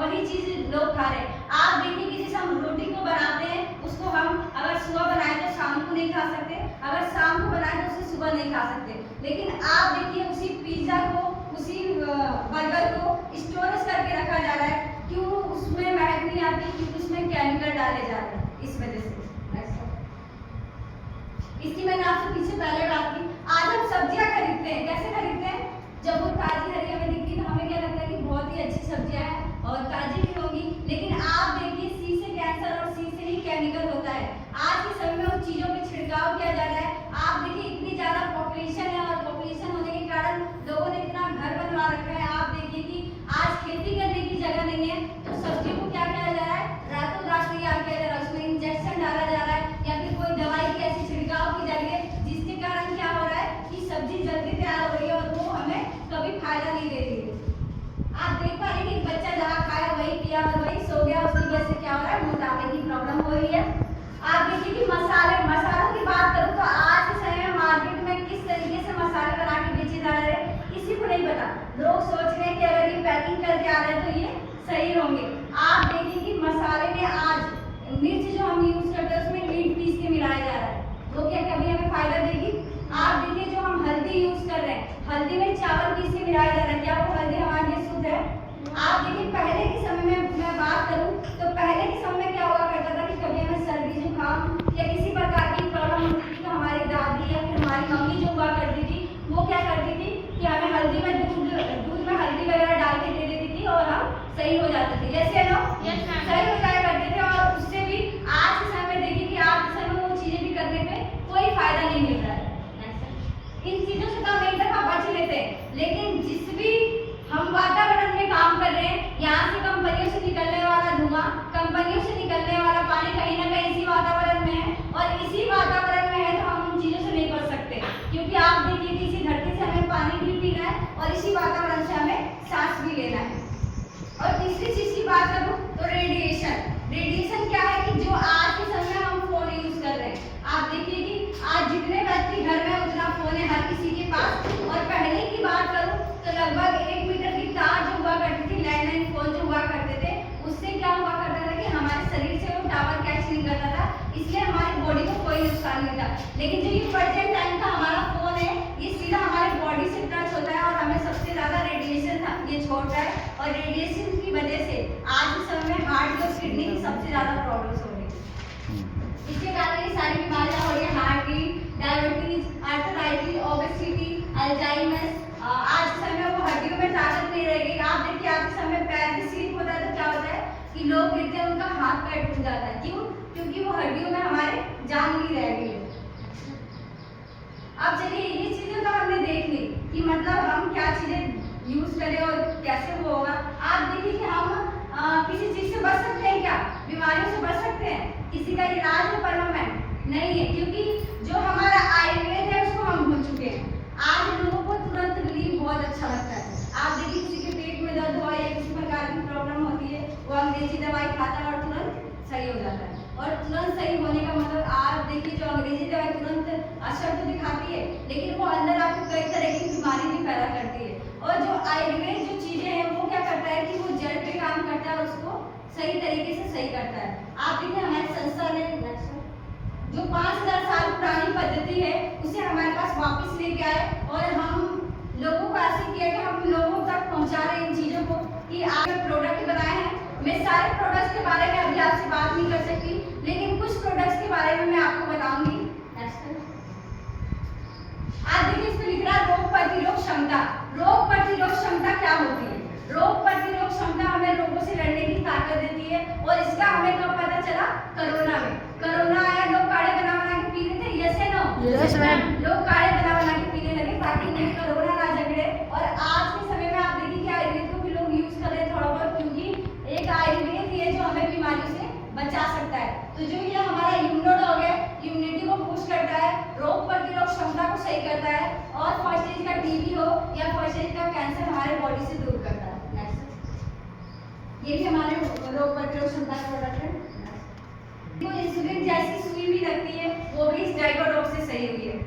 वही चीज लोग खा रहे हैं। आप देखिए कि जैसे हम रोटी को बनाते हैं, उसको हम अगर सुबह बनाए तो शाम को नहीं खा सकते, अगर शाम को बनाए तो उसे सुबह नहीं खा सकते। लेकिन आप देखिए उसी पिज्जा को, उसी बर्गर को स्टोरेज करके रखा जा रहा है। क्यों उसमें महक नहीं आती? क्योंकि उसमें केमिकल डाले जा रहे हैं, इस वजह से। इसकी मैंने आपसे पीछे पहले बात की। आज हम सब्जियां खरीदते हैं, कैसे खरीदते हैं? जब वो ताजी हरी हमें दिखती है तो हमें क्या लगता है कि बहुत ही अच्छी सब्जियां हैं और ताजी भी होगी। लेकिन आप देखिए सी से कैंसर और सी से ही केमिकल होता है। आज के समय में उन चीजों पे छिड़काव किया जा रहा है। आप देखिए इतनी ज्यादा पॉपुलेशन है और पॉपुलेशन होने के कारण लोगों ने इतना घर बनवा रखा है। आप देखिए कि आज खेती करने की जगह नहीं है तो सब्जियों को क्या किया जा रहा है? रातों रात तैयार किया जा रहा है, उसमें इंजेक्शन डाला जा रहा है या फिर कोई दवाई की ऐसी छिड़काव की जा रही है जिसके कारण क्या हो रहा है कि सब्जी जल्दी तैयार हो रही है और वो हमें कभी फायदा नहीं दे रही है। आप देख पा रहे हैं कि बच्चा जहाँ खाया वही पिया और वही सो गया, उसकी वजह से क्या हो रहा है? मोटापे की प्रॉब्लम हो रही है। आप देखिए कि मसालों की बात करूँ तो आज के समय में मार्केट में किस तरीके से मसाले बना के बेचे जा रहे हैं किसी को नहीं पता। लोग सोच रहे हैं कि अगर ये पैकिंग करके आ रहे हैं तो ये सही होंगे। आप देखिए कि मसाले में आज मिर्च जो हम यूज करते हैं उसमें मीट पीस के मिलाया जा रहा है, वो क्या कभी हमें फायदा देगी? आप देखिए जो हम हल्दी यूज कर रहे हैं, हल्दी में चावल पीस के मिलाया जा रहा है, क्या वो हल्दी हमारे लिए शुद्ध है? आप देखिए पहले के समय में मैं बात करूं तो पहले के समय में क्या हुआ करता था कि कभी हमें सर्दी जुकाम या किसी प्रकार की प्रॉब्लम होती थी तो हमारी दादी या फिर हमारी मम्मी जो हुआ करती थी वो क्या करती थी कि हमें हल्दी में दूध में हल्दी वगैरह डाल के दे देती थी और हम सही हो जाते थे। जैसे लोग सही हो जाया करते थे और उससे भी आज के समय में देखिए कि आज के समय में वो चीजें भी करने पे कोई फायदा नहीं मिल रहा है। इन चीजों से तो हम एक दफा बच लेते हैं, लेकिन जिस भी हम वातावरण में काम कर रहे हैं, यहाँ से कंपनियों से निकलने वाला धुआं, कंपनियों से निकलने वाला पानी कहीं ना कहीं इसी वातावरण में है और इसी वातावरण में है तो हम उन चीजों से नहीं बच सकते। क्योंकि आप देखिए कि इसी धरती से हमें पानी भी पीना है और इसी वातावरण से हमें सांस भी लेना है। और तीसरी चीज की बात करूं तो रेडिएशन। रेडिएशन क्या है कि जो आज के समय में हम फोन यूज कर रहे हैं, आप देखिए कि आज जितने व्यक्ति घर में उतना फोन है हर किसी के पास। और पहले की बात करूं तो लगभग 1 मीटर की तार जो हुआ करती थी, लैंडलाइन फोन जो हुआ करते थे, उससे क्या हुआ करता था कि हमारे शरीर से वो टावर कैच नहीं करता था, इसलिए हमारी बॉडी को कोई नुकसान नहीं था। लेकिन जो ये प्रेजेंट टाइम का हमारा फोन है ये सीधा हमारे बॉडी से टच होता है और हमें सबसे ज्यादा रेडिएशन ये छोड़ता है और रेडिएशन की वजह से आज के समय में हार्ट और किडनी की सबसे ज्यादा प्रॉब्लम्स हो रही है। इसके कारण ये सारी बीमारियां हो रही है, हार्ट की, डायबिटीज, आर्थराइटिस, ओबेसिटी, अल्जाइमर। आज के समय में वो हड्डियों में ताकत नहीं रहेगी। आप देखिए आज के समय में पैर भी स्लिप होता है तो क्या होता है कि लोग गिरते हैं, उनका हाथ पैर टूट जाता है। क्यों? क्योंकि वो हड्डियों में हमारे जान नहीं रह गई है। अब चलिए ये चीजें तो हमने देख ली कि मतलब हम क्या चीजें यूज करें और कैसे वो होगा। आप देखिए कि हम किसी चीज से बच सकते हैं क्या? बीमारियों से बच सकते हैं? किसी का इलाज है परमानेंट नहीं है, क्योंकि जो हमारा आयुर्वेद है उसको हम भूल चुके हैं। आज लोगों को तुरंत रिलीफ बहुत अच्छा लगता है। आप देखिए किसी के पेट में दर्द हुआ या किसी प्रकार की प्रॉब्लम होती है, वो अंग्रेजी दवाई खाता है और तुरंत सही हो जाता है। और तुरंत सही होने का मतलब आप देखिए जो अंग्रेजी दवाई तुरंत असर तो दिखाती है लेकिन वो अंदर आपको कई तरह की बीमारी भी पैदा करती है। और जो आयुर्वेद जो चीजें हैं वो क्या करता है कि वो जड़ पे काम करता है और उसको सही तरीके से सही करता है। आप देखिए हमारे संस्था ने जो 5000 साल पुरानी पद्धति है उसे हमारे पास वापस लेके आए और हम लोगों को ऐसे किया कि हम लोगों तक पहुंचा रहे इन चीजों को कि आप प्रोडक्ट बनाए हैं। मैं सारे प्रोडक्ट्स के बारे में अभी आपसे बात नहीं कर सकती, लेकिन कुछ प्रोडक्ट्स के बारे में मैं आपको बताऊंगी। आज देखिए इसमें लिख रहा है रोग प्रतिरोध क्षमता। रोग प्रतिरोध क्षमता क्या होती है? रोग प्रतिरोध क्षमता हमें रोगों से लड़ने की ताकत देती है और इसका हमें कब पता चला? कोरोना में। कोरोना आया, लोग काढ़े बना के पी रहे थे, यस है नो? Yes ma'am. लोग काढ़े बना के पीने लगे ताकि उन्हें कोरोना ना झगड़े। और आज के समय में आप देखिए कि आयुर्वेद को भी लोग यूज कर रहे हैं थोड़ा बहुत, क्योंकि एक आयुर्वेद ही है जो हमें बीमारियों से बचा सकता है। तो जो ये हमारा इम्यूनोडॉग है, इम्यूनिटी को बूस्ट करता है, रोग प्रतिरोध क्षमता को सही करता है और फर्स्ट स्टेज का टीबी हो या फर्स्ट स्टेज का कैंसर हमारे बॉडी से दूर करता है। ये भी हमारे रोग प्रतिरोध क्षमता का प्रोडक्ट है। इंसुलिन जैसी सुई भी लगती है वो भी इस डाइकोडॉक से सही हुई है।